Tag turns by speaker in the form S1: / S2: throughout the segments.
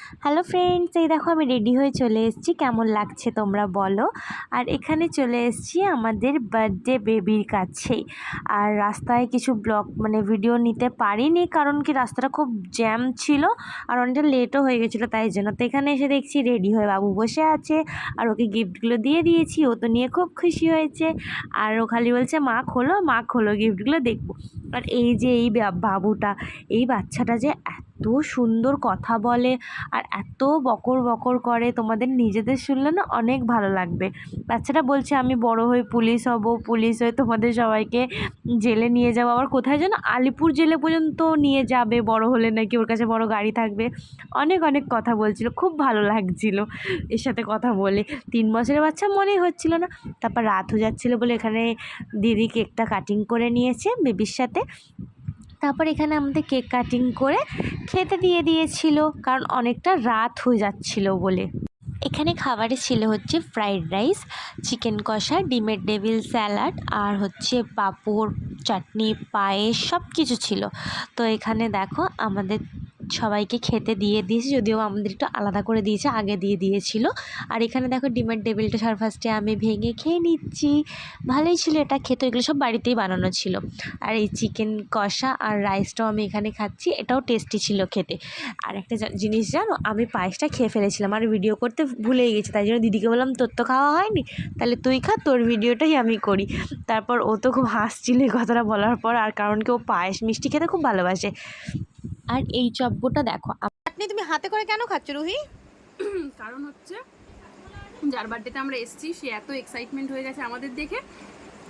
S1: Hello friends, এই দেখো আমি রেডি হয়ে চলে এসেছি। কেমন লাগছে তোমরা বলো। আর এখানে চলে এসেছি আমাদের বার্থডে বেবির কাছেই। আর রাস্তায় কিছু ভিডিও নিতে পারিনি, কারণ কি রাস্তাটা খুব জ্যাম ছিল আর অনেকটা লেটও হয়ে গেছিলো, তাই জন্য। তো এখানে এসে দেখছি রেডি হয়ে বাবু বসে আছে আর ওকে গিফটগুলো দিয়ে দিয়েছি। ও তো নিয়ে খুব খুশি হয়েছে আর ও খালি বলছে মা খোলো গিফটগুলো দেখবো। আর এই যে এই বাবুটা, এই বাচ্চাটা যে এত সুন্দর কথা বলে আর এত বকর বকর করে, তোমাদের নিজেদের শুনলে না অনেক ভালো লাগবে। বাচ্চাটা বলছে আমি বড় হয়ে পুলিশ হব, পুলিশ হয়ে তোমাদের সবাইকে জেলে নিয়ে যাবো, আবার কোথায় যেন আলিপুর জেলে পর্যন্ত নিয়ে যাবে বড় হলে, নাকি ওর কাছে বড় গাড়ি থাকবে। অনেক অনেক কথা বলছিল, খুব ভালো লাগছিল এর সাথে কথা বলে। 3 বছরের বাচ্চা মনেই হচ্ছিল না। তারপর রাত হয়ে যাচ্ছিলো বলে এখানে দিদি কেকটা কাটিং করে নিয়েছে বেবির সাথে। তারপর এখানে আমাদের কেক কাটিং করে খেতে দিয়ে দিয়েছিল, কারণ অনেকটা রাত হয়ে যাচ্ছিল বলে। এখানে খাবারে ছিল হচ্ছে ফ্রাইড রাইস, চিকেন কষা, ডিমের ডেভিল স্যালাড আর হচ্ছে পাঁপড়, চাটনি, পায়েস সব কিছু ছিল। তো এখানে দেখো আমাদের সবাইকে খেতে দিয়ে দিয়েছি, যদিও আমাদের একটু আলাদা করে দিয়েছে, আগে দিয়ে দিয়েছিল। আর এখানে দেখো ডিমের ডেভিলটা ফার্স্টে আমি ভেঙে খেয়ে নিচ্ছি। ভালোই ছিল এটা খেতে, এগুলো সব বাড়িতেই বানানো ছিল। আর এই চিকেন কষা আর রাইসটাও আমি এখানে খাচ্ছি, এটাও টেস্টি ছিল খেতে। আর একটা জিনিস জানো, আমি পায়েসটা খেয়ে ফেলেছিলাম আর ভিডিও করতে ভুলেই গেছি, তাই জন্য দিদিকে বললাম তোর তো খাওয়া হয়নি, তাহলে তুই খা, তোর ভিডিওটাই আমি করি। তারপর ও তো খুব হাসছিল এই কথাটা বলার পর, আর কারণ কি ও পায়েস মিষ্টি খেতে খুব ভালোবাসে। আর এই চব্বটা দেখো।
S2: আপনি তুমি হাতে করে কেন খাচ্ছ রুহি?
S3: কারণ হচ্ছে যার বার্থডেতে আমরা এসেছি সে এত এক্সাইটমেন্ট হয়ে গেছে আমাদের দেখে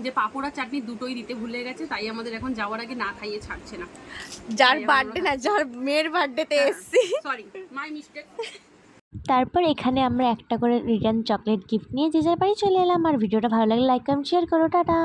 S3: যে পাঁপড় আর চাটনি দুটোই দিতে ভুলে গেছে, তাই আমাদের এখন যাওয়ার আগে না খাইয়ে ছাড়ছে না।
S2: যার বার্থডে না, যার মেয়ের বার্থডেতে এসেছি।
S3: Sorry, my mistake.
S1: তারপর এখানে আমরা একটা করে রিটার্ন চকলেট গিফট নিয়ে যে যার বাড়ি চলে এলাম। আর ভিডিওটা ভালো লাগলে লাইক কমেন্ট শেয়ার করো। টাটা।